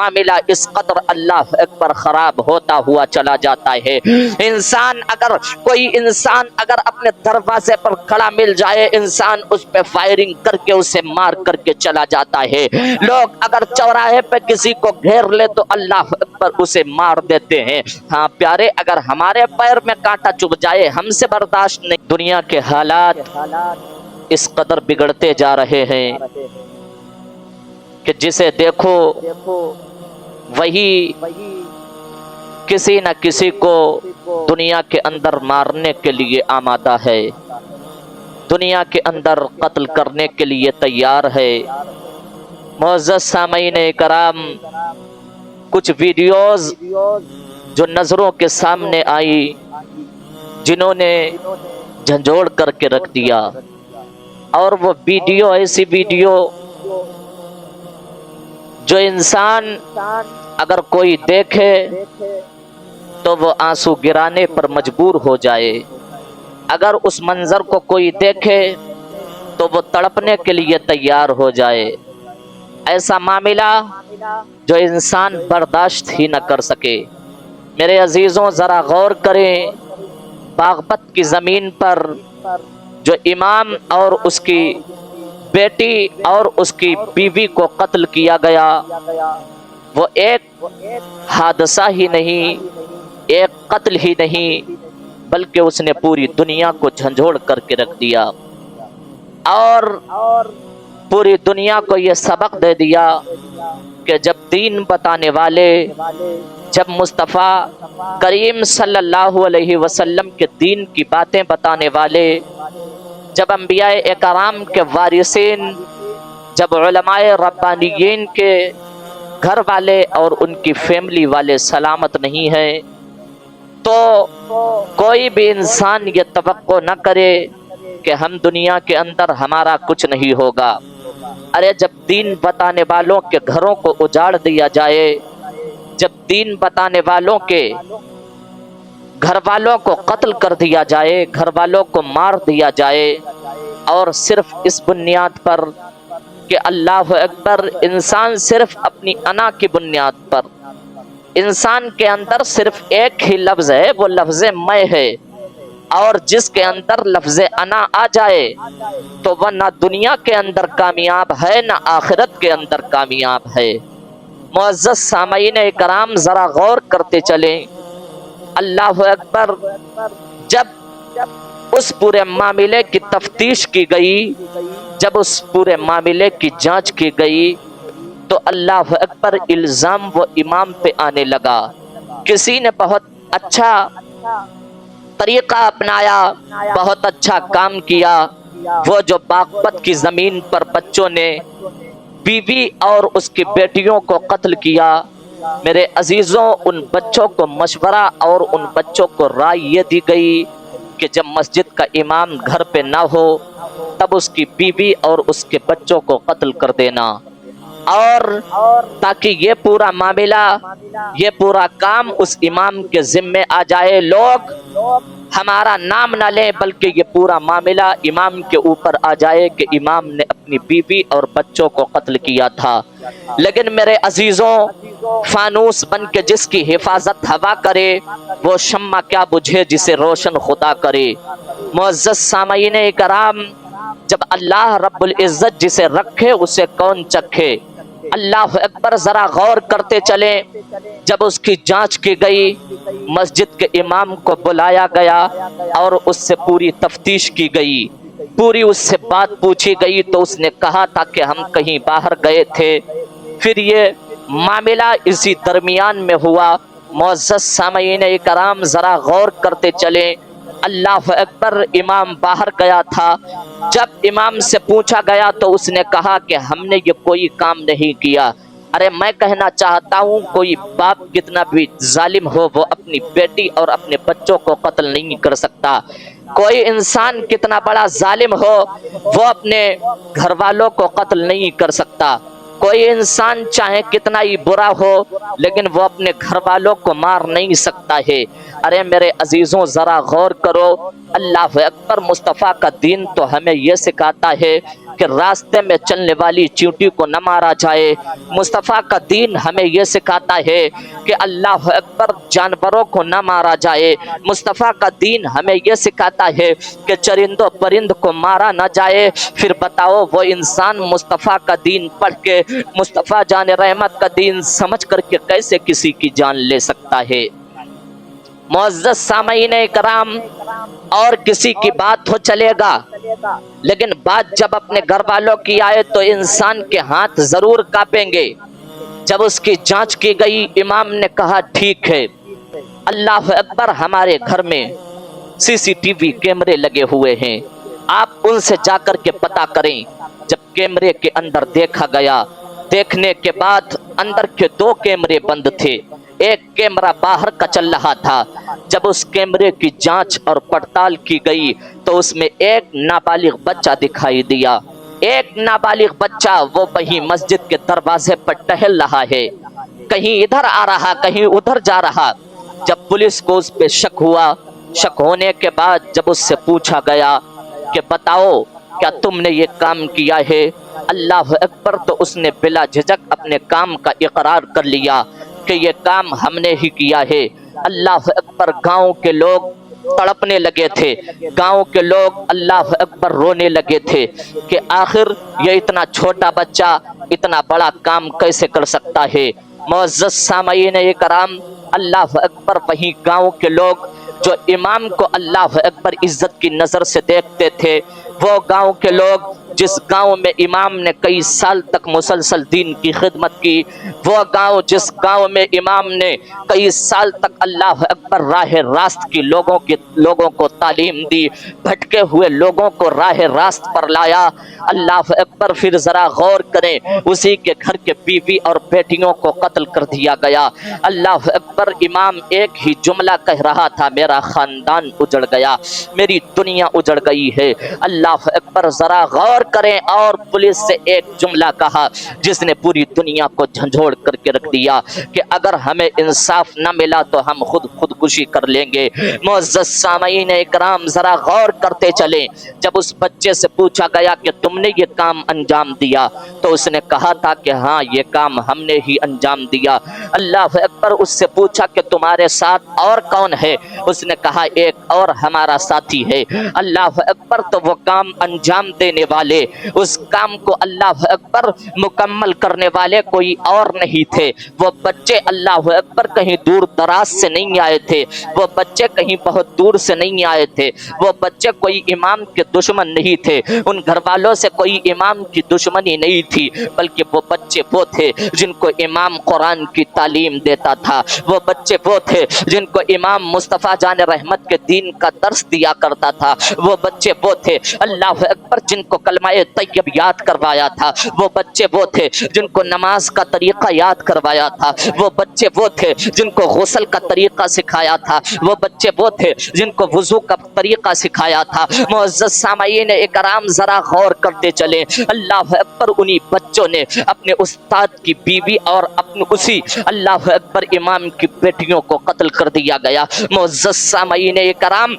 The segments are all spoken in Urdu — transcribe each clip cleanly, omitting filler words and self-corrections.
معاملہ اس قدر اللہ اکبر خراب ہوتا ہوا چلا جاتا ہے۔ کوئی انسان اگر اپنے دروازے پر کھڑا مل جائے، انسان اس پہ فائرنگ کر کے اسے مار کر کے چلا جاتا ہے۔ لوگ اگر چوراہے پہ کسی کو گھیر لے تو اللہ اکبر اسے مار دیتے ہیں۔ ہاں پیارے، اگر ہمارے پیر میں کانٹا چبھ جائے ہم سے برداشت نہیں۔ دنیا کے حالات اس قدر بگڑتے جا رہے ہیں کہ جسے دیکھو وہی کسی نہ کسی کو دنیا کے اندر مارنے کے لیے آمادہ ہے، دنیا کے اندر قتل کرنے کے لیے تیار ہے۔ معزز سامعین کرام، کچھ ویڈیوز جو نظروں کے سامنے آئی، جنہوں نے جھنجھوڑ کر کے رکھ دیا، اور وہ ویڈیو ایسی ویڈیو جو انسان اگر کوئی دیکھے تو وہ آنسو گرانے پر مجبور ہو جائے، اگر اس منظر کو کوئی دیکھے تو وہ تڑپنے کے لیے تیار ہو جائے۔ ایسا معاملہ جو انسان برداشت ہی نہ کر سکے۔ میرے عزیزوں، ذرا غور کریں، باغبت کی زمین پر جو امام اور اس کی بیٹی اور اس کی بیوی کو قتل کیا گیا، وہ ایک حادثہ ہی نہیں، ایک قتل ہی نہیں، بلکہ اس نے پوری دنیا کو جھنجھوڑ کر کے رکھ دیا، اور پوری دنیا کو یہ سبق دے دیا کہ جب دین بتانے والے، جب مصطفیٰ کریم صلی اللہ علیہ وسلم کے دین کی باتیں بتانے والے، جب انبیاء اکرام کے وارثین، جب علماء ربانیین کے گھر والے اور ان کی فیملی والے سلامت نہیں ہیں، تو کوئی بھی انسان یہ توقع نہ کرے کہ ہم دنیا کے اندر ہمارا کچھ نہیں ہوگا۔ ارے جب دین بتانے والوں کے گھروں کو اجاڑ دیا جائے، جب دین بتانے والوں کے گھر والوں کو قتل کر دیا جائے، گھر والوں کو مار دیا جائے، اور صرف اس بنیاد پر کہ اللہ اکبر، انسان صرف اپنی انا کی بنیاد پر، انسان کے اندر صرف ایک ہی لفظ ہے، وہ لفظ میں ہے، اور جس کے اندر لفظ انا آ جائے تو وہ نہ دنیا کے اندر کامیاب ہے نہ آخرت کے اندر کامیاب ہے۔ معزز سامعین کرام، ذرا غور کرتے چلیں، اللہ اکبر، جب اس پورے معاملے کی تفتیش کی گئی، جب اس پورے معاملے کی جانچ کی گئی، تو اللہ اکبر، الزام وہ امام پہ آنے لگا۔ کسی نے بہت اچھا طریقہ اپنایا، بہت اچھا کام کیا، وہ جو باغبت کی زمین پر بچوں نے بیوی اور اس کی بیٹیوں کو قتل کیا، میرے عزیزوں، ان بچوں کو مشورہ اور ان بچوں کو رائے یہ دی گئی کہ جب مسجد کا امام گھر پہ نہ ہو تب اس کی بیوی اور اس کے بچوں کو قتل کر دینا، اور تاکہ یہ پورا معاملہ، یہ پورا کام اس امام کے ذمے آ جائے، لوگ ہمارا نام نہ لیں بلکہ یہ پورا معاملہ امام کے اوپر آ جائے کہ امام نے اپنی بیوی اور بچوں کو قتل کیا تھا۔ لیکن میرے عزیزوں، فانوس بن کے جس کی حفاظت ہوا کرے وہ شمع کیا بجھے جسے روشن خدا کرے۔ معزز سامعین کرام، جب اللہ رب العزت جسے رکھے اسے کون چکھے؟ اللہ اکبر، ذرا غور کرتے چلیں، جب اس کی جانچ کی گئی، مسجد کے امام کو بلایا گیا اور اس سے پوری تفتیش کی گئی، پوری اس سے بات پوچھی گئی، تو اس نے کہا تھا کہ ہم کہیں باہر گئے تھے۔ پھر یہ معاملہ اسی درمیان میں ہوا۔ معزز سامعین کرام، ذرا غور کرتے چلیں، اللہ اکبر، امام باہر گیا تھا، جب امام سے پوچھا گیا تو اس نے کہا کہ ہم نے یہ کوئی کام نہیں کیا۔ ارے میں کہنا چاہتا ہوں، کوئی باپ کتنا بھی ظالم ہو وہ اپنی بیٹی اور اپنے بچوں کو قتل نہیں کر سکتا۔ کوئی انسان کتنا بڑا ظالم ہو وہ اپنے گھر والوں کو قتل نہیں کر سکتا۔ کوئی انسان چاہے کتنا ہی برا ہو لیکن وہ اپنے گھر والوں کو مار نہیں سکتا ہے۔ ارے میرے عزیزوں، ذرا غور کرو، اللہ اکبر، مصطفیٰ کا دین تو ہمیں یہ سکھاتا ہے کہ راستے میں چلنے والی چیونٹی کو نہ مارا جائے۔ مصطفیٰ کا دین ہمیں یہ سکھاتا ہے کہ اللہ اکبر جانوروں کو نہ مارا جائے۔ مصطفیٰ کا دین ہمیں یہ سکھاتا ہے کہ چرند و پرند کو مارا نہ جائے۔ پھر بتاؤ وہ انسان مصطفیٰ کا دین پڑھ کے، مصطفیٰ جان رحمت کا دین سمجھ کر کے کیسے کسی کی جان لے سکتا ہے؟ معزز سامعین کرام، اور کسی کی بات ہو چلے گا، لیکن بات جب اپنے گھر والوں کی آئے تو انسان کے ہاتھ ضرور کانپیں گے۔ جب اس کی جانچ کی گئی، امام نے کہا ٹھیک ہے، اللہ اکبر، ہمارے گھر میں سی سی ٹی وی کیمرے لگے ہوئے ہیں، آپ ان سے جا کر کے پتہ کریں۔ جب کیمرے کے اندر دیکھا گیا، دیکھنے کے بعد اندر کے 2 کیمرے بند تھے، ایک کیمرہ باہر کا چل رہا تھا۔ جب اس کیمرے کی جانچ اور پڑتال کی گئی تو اس میں ایک نابالغ بچہ دکھائی دیا۔ ایک نابالغ بچہ وہ وہیں مسجد کے دروازے پر ٹہل رہا ہے، کہیں ادھر آ رہا، کہیں ادھر جا رہا۔ جب پولیس کو اس پہ شک ہوا، شک ہونے کے بعد جب اس سے پوچھا گیا کہ بتاؤ کیا تم نے یہ کام کیا ہے، اللہ اکبر، تو اس نے بلا جھجک اپنے کام کا اقرار کر لیا کہ یہ کام ہم نے ہی کیا ہے۔ اللہ اکبر، گاؤں کے لوگ تڑپنے لگے تھے، گاؤں کے لوگ اللہ اکبر رونے لگے تھے کہ آخر یہ اتنا چھوٹا بچہ اتنا بڑا کام کیسے کر سکتا ہے۔ معزز سامعین کرام، اللہ اکبر، وہیں گاؤں کے لوگ جو امام کو اللہ اکبر عزت کی نظر سے دیکھتے تھے، وہ گاؤں کے لوگ جس گاؤں میں امام نے کئی سال تک مسلسل دین کی خدمت کی، وہ گاؤں جس گاؤں میں امام نے کئی سال تک اللہ اکبر راہ راست کی لوگوں کو تعلیم دی، بھٹکے ہوئے لوگوں کو راہ راست پر لایا، اللہ اکبر، پھر ذرا غور کریں، اسی کے گھر کے بیوی اور بیٹیوں کو قتل کر دیا گیا۔ اللہ اکبر، امام ایک ہی جملہ کہہ رہا تھا، میرا خاندان اجڑ گیا، میری دنیا اجڑ گئی ہے۔ اللہ اکبر، ذرا غور کریں، اور پولیس سے ایک جملہ کہا جس نے پوری دنیا کو جھنجھوڑ کر کے رکھ دیا کہ اگر ہمیں انصاف نہ ملا تو ہم خودکشی کر لیں گے۔ معزز سامعین اکرام، ذرا غور کرتے چلیں۔ جب اس بچے سے پوچھا گیا کہ تم نے یہ کام انجام دیا، تو اس نے کہا تھا کہ ہاں یہ کام ہم نے ہی انجام دیا۔ اللہ اکبر، اس سے پوچھا کہ تمہارے ساتھ اور کون ہے؟ اس نے کہا ایک اور ہمارا ساتھی ہے۔ اللہ اکبر، تو وہ کام انجام دینے والے، اس کام کو اللہ اکبر مکمل کرنے والے کوئی اور نہیں تھے۔ وہ بچے اللہ اکبر کہیں دور دراز سے نہیں آئے تھے، وہ بچے کہیں بہت دور سے نہیں آئے تھے، وہ بچے کوئی امام کے دشمن نہیں تھے، ان گھر والوں سے کوئی امام کی دشمنی نہیں تھی، بلکہ وہ بچے وہ تھے جن کو امام قرآن کی تعلیم دیتا تھا، وہ بچے وہ تھے جن کو امام مصطفیٰ جان رحمت کے دین کا درس دیا کرتا تھا، وہ بچے وہ تھے اللہ اکبر جن کو کلمہ طیب یاد کروایا تھا، وہ بچے وہ تھے جن کو نماز کا طریقہ یاد کروایا تھا، وہ بچے وہ تھے جن کو غسل کا طریقہ سکھایا تھا، وہ بچے وہ تھے جن کو وضو کا طریقہ سکھایا تھا۔ معزز سامعین اکرام، ذرا غور کرتے چلیں، اللہ اکبر، انہی بچوں نے اپنے استاد کی بیوی اور اپنے اسی اللہ اکبر امام کی بیٹیوں کو قتل کر دیا گیا۔ معزز سامعین اکرام،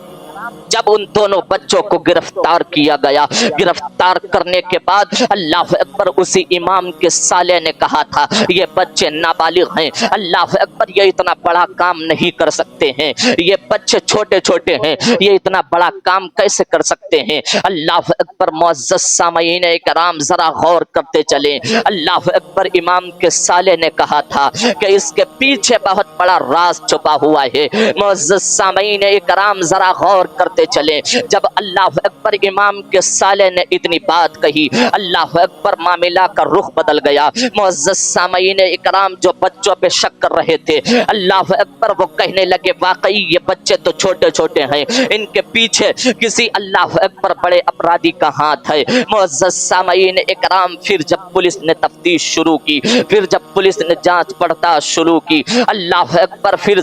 جب ان دونوں بچوں کو گرفتار کیا گیا، گرفتار کرنے کے بعد اللہ اکبر اسی امام کے سالے نے کہا تھا یہ بچے نابالغ ہیں، اللہ اکبر یہ اتنا بڑا کام نہیں کر سکتے ہیں، یہ بچے چھوٹے چھوٹے ہیں، یہ اتنا بڑا کام کیسے کر سکتے ہیں؟ اللہ اکبر، معزز سامعین کرام، ذرا غور کرتے چلیں، اللہ اکبر امام کے سالے نے کہا تھا کہ اس کے پیچھے بہت بڑا راز چھپا ہوا ہے۔ معزز سامعین کرام، ذرا غور کرتے چلیں، جب اللہ اکبر امام کے سالے نے اتنی بات کہی، اللہ اکبر معاملہ کا رخ بدل گیا۔ معزز سامعین اکرام، جو بچوں پہ شک کر رہے تھے، اللہ اکبر وہ کہنے لگے واقعی یہ بچے تو چھوٹے چھوٹے ہیں، ان کے پیچھے کسی اللہ اکبر بڑے اپرادھی کا ہاتھ ہے۔ معزز سامعین اکرام، پھر جب پولیس نے تفتیش شروع کی، پھر جب پولیس نے جانچ پڑتال شروع کی، اللہ اکبر، پھر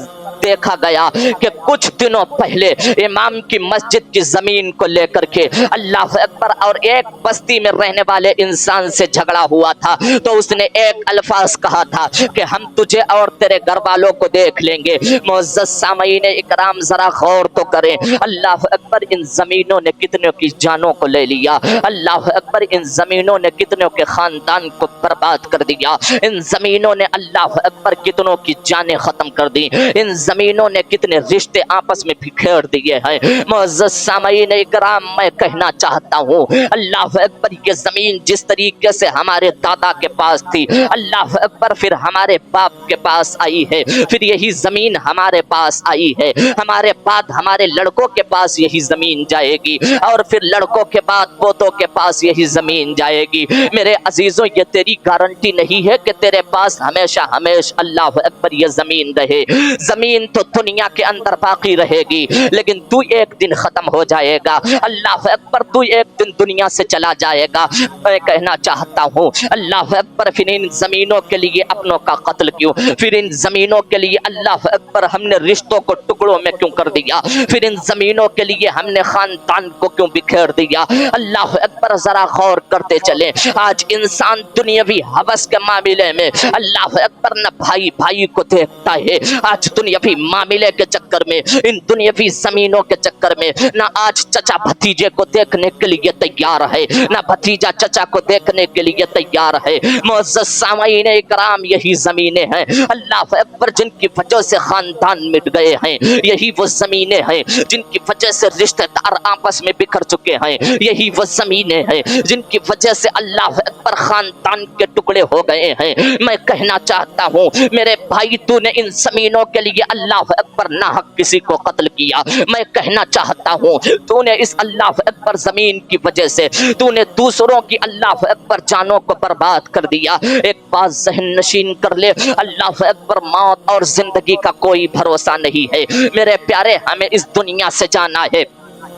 دیکھا گیا کہ کچھ دنوں پہلے امام کی مسجد کی زمین کو لے کر کے اللہ اکبر اور ایک بستی میں رہنے والے انسان سے جھگڑا ہوا تھا، تو اس نے ایک الفاظ کہا تھا کہ ہم تجھے اور تیرے گھر والوں کو دیکھ لیں گے۔ معزز سامعین اکرام ذرا غور تو کریں، اللہ اکبر ان زمینوں نے کتنوں کی جانوں کو لے لیا، اللہ اکبر ان زمینوں نے کتنوں کے خاندان کو برباد کر دیا، ان زمینوں نے اللہ اکبر کتنوں کی جانیں ختم کر دی، ان زمینوں نے کتنے رشتے آپس میں بکھیر دیے ہیں۔ معزز سامعین اکرام میں کہنا چاہتا ہوں اللہ اکبر یہ زمین جس طریقے سے ہمارے دادا کے پاس تھی، اللہ اکبر پھر ہمارے باپ کے پاس آئی ہے، پھر یہی زمین ہمارے پاس آئی ہے، ہمارے بعد ہمارے لڑکوں کے پاس یہی زمین جائے گی، اور پھر لڑکوں کے بعد پوتوں کے پاس یہی زمین جائے گی۔ میرے عزیزوں یہ تیری گارنٹی نہیں ہے کہ تیرے پاس ہمیشہ ہمیشہ اللہ اکبر یہ زمین رہے، زمین تو دنیا کے اندر باقی رہے گی، لیکن تو ایک دن ختم ہو جائے گا، اللہ اکبر تو ایک دن دنیا سے چلا جائے گا۔ میں کہنا چاہتا ہوں اللہ اکبر پھر ان زمینوں کے لیے اپنوں کا قتل کیوں، پھر ان زمینوں کے لیے اللہ اکبر ہم نے رشتوں کو ٹکڑوں میں کیوں کر دیا، پھر ان زمینوں کے لیے ہم نے خاندان کو کیوں بکھیر دیا، اللہ اکبر ذرا غور کرتے چلیں۔ آج انسان دنیاوی ہوس کے معاملے میں اللہ اکبر نہ بھائی بھائی کو دیکھتا ہے، آج دنیاوی معاملے کے چکر میں، ان دنیاوی زمینوں کے چکر میں نہ آج چچا بھتیجے کو دیکھنے کے لیے تیار ہے، نہ بھتیجا چچا کو دیکھنے کے لیے تیار ہے۔ معزز سامعین اکرام یہی زمینیں ہیں اللہ اکبر جن کی وجہ سے خاندان مٹ گئے ہیں، یہی وہ زمینیں ہیں جن کی وجہ سے رشتہ دار آپس میں بکھر چکے ہیں، یہی وہ زمینیں ہیں جن کی وجہ سے اللہ اکبر خاندان کے ٹکڑے ہو گئے ہیں۔ میں کہنا چاہتا ہوں میرے بھائی تو نے ان زمینوں کے لیے اللہ اکبر ناحق کسی کو قتل کیا، میں کہنا چاہتا ہوں تو نے اس اللہ اکبر زمین کی وجہ سے تو نے دوسروں کی اللہ اکبر جانوں کو برباد کر دیا۔ ایک بات ذہن نشین کر لے، اللہ اکبر موت اور زندگی کا کوئی بھروسہ نہیں ہے میرے پیارے، ہمیں اس دنیا سے جانا ہے،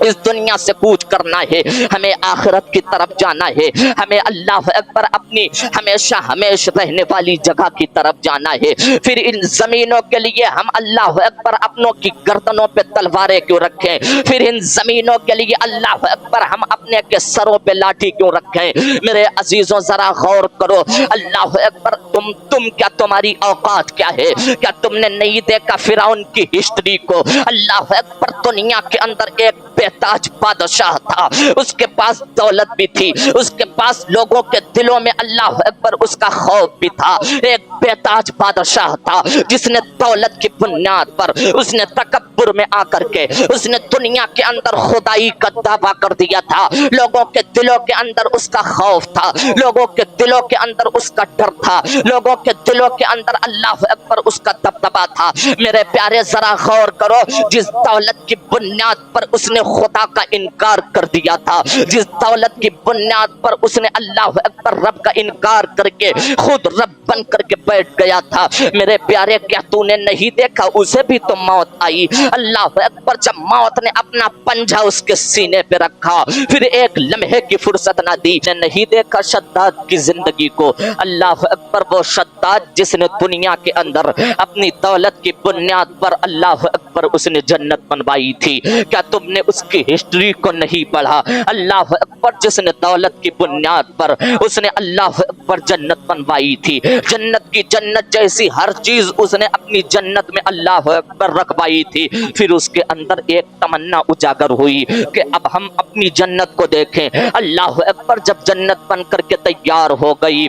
اس دنیا سے کوچ کرنا ہے، ہمیں آخرت کی طرف جانا ہے، ہمیں اللہ اکبر اپنی ہمیشہ ہمیشہ رہنے والی جگہ کی طرف جانا ہے۔ پھر ان زمینوں کے لیے ہم اللہ اکبر اپنوں کی گردنوں پہ تلواریں کیوں رکھیں، پھر ان زمینوں کے لیے اللہ اکبر ہم اپنے کے سروں پہ لاٹھی کیوں رکھیں۔ میرے عزیزوں ذرا غور کرو، اللہ اکبر تم کیا، تمہاری اوقات کیا ہے؟ کیا تم نے نہیں دیکھا فرعون کی ہسٹری کو؟ اللہ اکبر دنیا کے اندر ایک بےتاج بادشاہ تھا، اس کے پاس دولت بھی تھی، اس کے پاس لوگوں کے دلوں میں اللہ اکبر اس کا خوف بھی تھا۔ ایک بےتاج بادشاہ تھا جس نے دولت کی بنیاد پر، اس نے تکبر میں آ کر کے اس نے دنیا کے اندر خدائی کا دعویٰ کر دیا تھا، لوگوں کے دلوں کے اندر اس کا خوف تھا، لوگوں کے دلوں کے اندر اس کا ڈر تھا، لوگوں کے دلوں کے اندر اللہ اکبر اس کا دبدبا تھا۔ میرے پیارے ذرا غور کرو، جس دولت کی بنیاد پر اس نے خدا کا انکار کر دیا تھا، جس دولت کی بنیاد پر اس نے اللہ اکبر رب کا انکار کر کے خود رب بن کر کے بیٹھ گیا تھا، میرے پیارے کیا تو نے نہیں دیکھا اسے بھی تو موت آئی؟ اللہ اکبر جب موت نے اپنا پنجہ اس کے سینے پہ رکھا، پھر ایک لمحے کی فرصت نہ دی، نہیں دیکھا شداد کی زندگی کو؟ اللہ اکبر وہ شداد جس نے دنیا کے اندر اپنی دولت کی بنیاد پر اللہ اکبر اس نے جنت بنوائی تھی، کیا تم نے اس کی ہسٹری کو نہیں پڑھا؟ اللہ اکبر جس نے دولت کی بنیاد پر اس نے اللہ اکبر جنت بنوائی تھی، جنت کی جنت جیسی ہر چیز اس نے اپنی جنت میں اللہ اکبر رکھوائی تھی، پھر اس کے اندر ایک تمنا اجاگر ہوئی کہ اب ہم اپنی جنت کو دیکھیں۔ اللہ اکبر جب جنت بن کر کے تیار ہو گئی،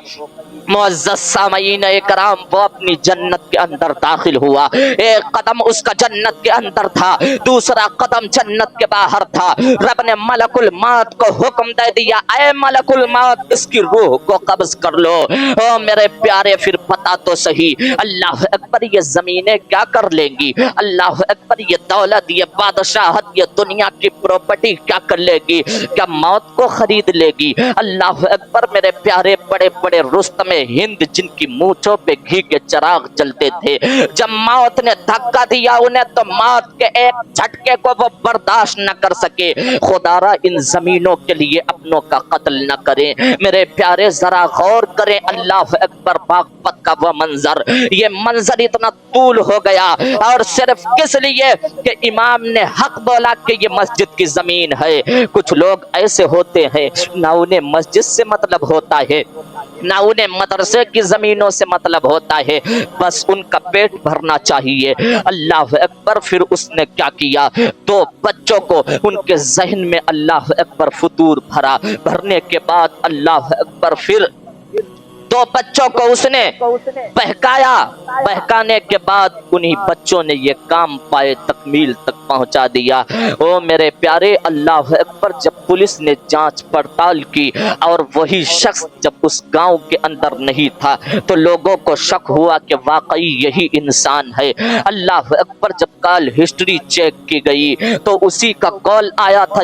معزز سامعین اکرام وہ اپنی جنت کے اندر داخل ہوا، ایک قدم اس کا جنت کے اندر تھا، دوسرا قدم جنت کے باہر تھا۔ رب نے ملک الموت کو حکم دے دیا، اے ملک الموت اس کی روح کو قبض کر لو۔ او میرے پیارے پھر پتا تو صحیح، اللہ اکبر یہ زمینیں کیا کر لیں گی؟ اللہ اکبر یہ دولت، یہ بادشاہت، یہ دنیا کی پراپرٹی کیا کر لے گی؟ کیا موت کو خرید لے گی؟ اللہ اکبر میرے پیارے بڑے بڑے رستم ہند جن کی مونچھوں پہ گھی کے چراغ جلتے تھے، جب موت نے دھکا دیا انہیں تو موت کے ایک جھٹکے کو وہ برداشت نہ کر سکے۔ خدا را ان زمینوں کے لیے اپنوں کا قتل نہ کریں۔ میرے پیارے ذرا غور کریں، اللہ اکبر، باغپت کا وہ منظر، یہ منظر اتنا طول ہو گیا اور صرف کس لیے کہ امام نے حق بولا کہ یہ مسجد کی زمین ہے۔ کچھ لوگ ایسے ہوتے ہیں نہ انہیں مسجد سے مطلب ہوتا ہے نہ انہیں مدرسے کی زمینوں سے مطلب ہوتا ہے، بس ان کا پیٹ بھرنا چاہیے۔ اللہ اکبر، پھر اس نے کیا کیا؟ دو بچوں کو ان کے ذہن میں اللہ اکبر فطور بھرا، بھرنے کے بعد اللہ اکبر پھر دو بچوں کو اس نے بہکایا، بہکانے کے بعد انہی بچوں نے یہ کام پائے تکمیل تک پہنچا دیا۔ او میرے پیارے، اللہ اکبر، جب پولیس نے جانچ پڑتال کی اور وہی شخص جب اس گاؤں کے اندر نہیں تھا تو لوگوں کو شک ہوا کہ واقعی یہی انسان ہے۔ اللہ اکبر، جب کال ہسٹری چیک کی گئی تو اسی کا کال آیا تھا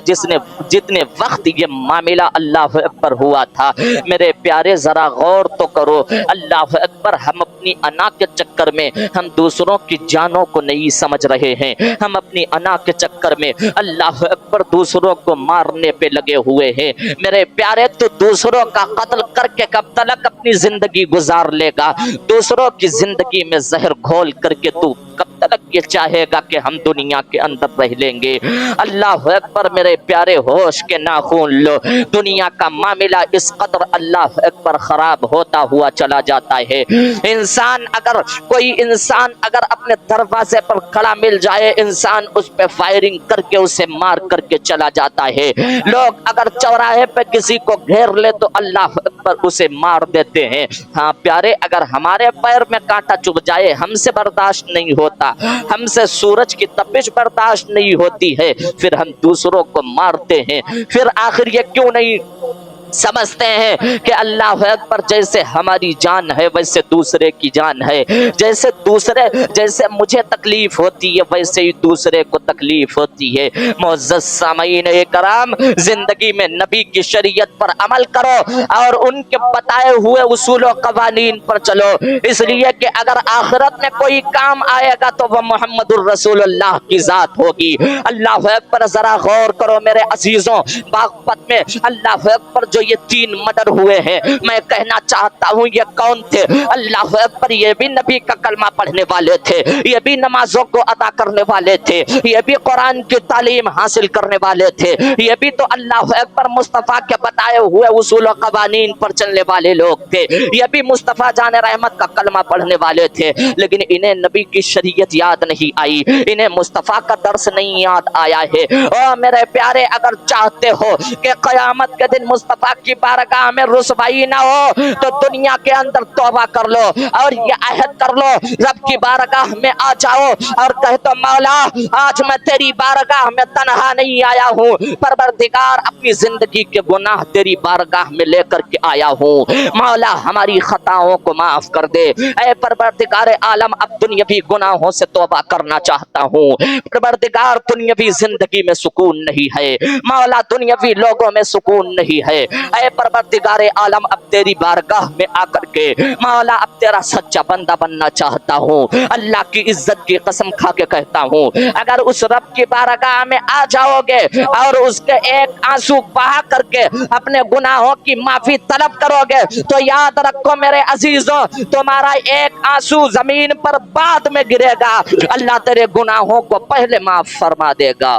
جتنے وقت یہ معاملہ اللہ اکبر ہوا تھا۔ میرے پیارے ذرا غور تو کرو، اللہ اکبر، ہم اپنی انا کے چکر میں ہم دوسروں کی جانوں کو نہیں سمجھ رہے ہیں، ہم اپنی انا کے چکر میں اللہ اکبر دوسروں کو مارنے پہ لگے ہوئے ہیں۔ میرے پیارے، تو دوسروں کا قتل کر کے کب تک اپنی زندگی گزار لے گا؟ دوسروں کی زندگی میں زہر گھول کر کے تو کب تک یہ چاہے گا کہ ہم دنیا کے اندر رہ لیں گے؟ اللہ اکبر، میرے پیارے، ہوش کے ناخن لو، دنیا کا معاملہ اس قدر اللہ اکبر خراب ہوتا ہوا چلا جاتا ہے۔ کوئی انسان اگر اپنے دروازے پر کھڑا مل جائے، انسان اس پہ فائرنگ کر کے اسے مار کر کے چلا جاتا ہے۔ لوگ اگر چوراہے پہ کسی کو گھیر لے تو اللہ اکبر اسے مار دیتے ہیں۔ ہاں پیارے، اگر ہمارے پیر میں کانٹا چبھ جائے ہم سے برداشت نہیں ہوتا، ہم سے سورج کی تپش برداشت نہیں ہوتی ہے، پھر ہم دوسروں کو مارتے ہیں۔ پھر آخر یہ کیوں نہیں سمجھتے ہیں کہ اللہ اکبر جیسے ہماری جان ہے ویسے دوسرے کی جان ہے، جیسے مجھے تکلیف ہوتی ہے ویسے ہی دوسرے کو تکلیف ہوتی ہے۔ معزز سامعین کرام، زندگی میں نبی کی شریعت پر عمل کرو اور ان کے بتائے ہوئے اصول و قوانین پر چلو، اس لیے کہ اگر آخرت میں کوئی کام آئے گا تو وہ محمد الرسول اللہ کی ذات ہوگی۔ اللہ اکبر، ذرا غور کرو میرے عزیزوں، باغپت میں اللہ اکبر جو یہ 3 مرڈر ہوئے ہیں، میں کہنا چاہتا ہوں یہ کون تھے؟ اللہ اکبر، یہ بھی نبی کا کلمہ پڑھنے والے تھے، یہ بھی نمازوں کو ادا کرنے والے تھے، یہ بھی قرآن کی تعلیم حاصل کرنے والے تھے، یہ بھی تو اللہ اکبر مصطفیٰ کے بتائے ہوئے اصول و قوانین پر چلنے والے لوگ تھے، یہ بھی مصطفیٰ جان رحمت کا کلمہ پڑھنے والے تھے، لیکن انہیں نبی کی شریعت یاد نہیں آئی، انہیں مصطفیٰ کا درس نہیں یاد آیا ہے۔ او میرے پیارے، اگر چاہتے ہو کہ قیامت کے دن مصطفیٰ کی بارگاہ میں رسوائی نہ ہو تو دنیا کے اندر توبہ کر لو اور یہ عہد کر لو، رب کی بارگاہ میں آ جاؤ اور کہہ تو مولا آج میں تیری بارگاہ میں تنہا نہیں آیا ہوں، پروردگار اپنی زندگی کے گناہ تیری بارگاہ میں لے کر کے آیا ہوں، مولا ہماری خطاؤں کو معاف کر دے، اے پروردگار عالم اب دنیاوی گناہوں سے توبہ کرنا چاہتا ہوں، پروردگار دنیاوی زندگی میں سکون نہیں ہے، مولا دنیاوی لوگوں میں سکون نہیں ہے، اے پروردگار عالم اب تیری بارگاہ میں آ کر کے مولا اب تیرا سچا بندہ بننا چاہتا ہوں۔ اللہ کی عزت کی قسم کھا کے کہتا ہوں، اگر اس رب کی بارگاہ میں آ جاؤ گے اور اس کے ایک آنسو بہا کر کے اپنے گناہوں کی معافی طلب کرو گے تو یاد رکھو میرے عزیزوں، تمہارا ایک آنسو زمین پر بعد میں گرے گا، اللہ تیرے گناہوں کو پہلے معاف فرما دے گا۔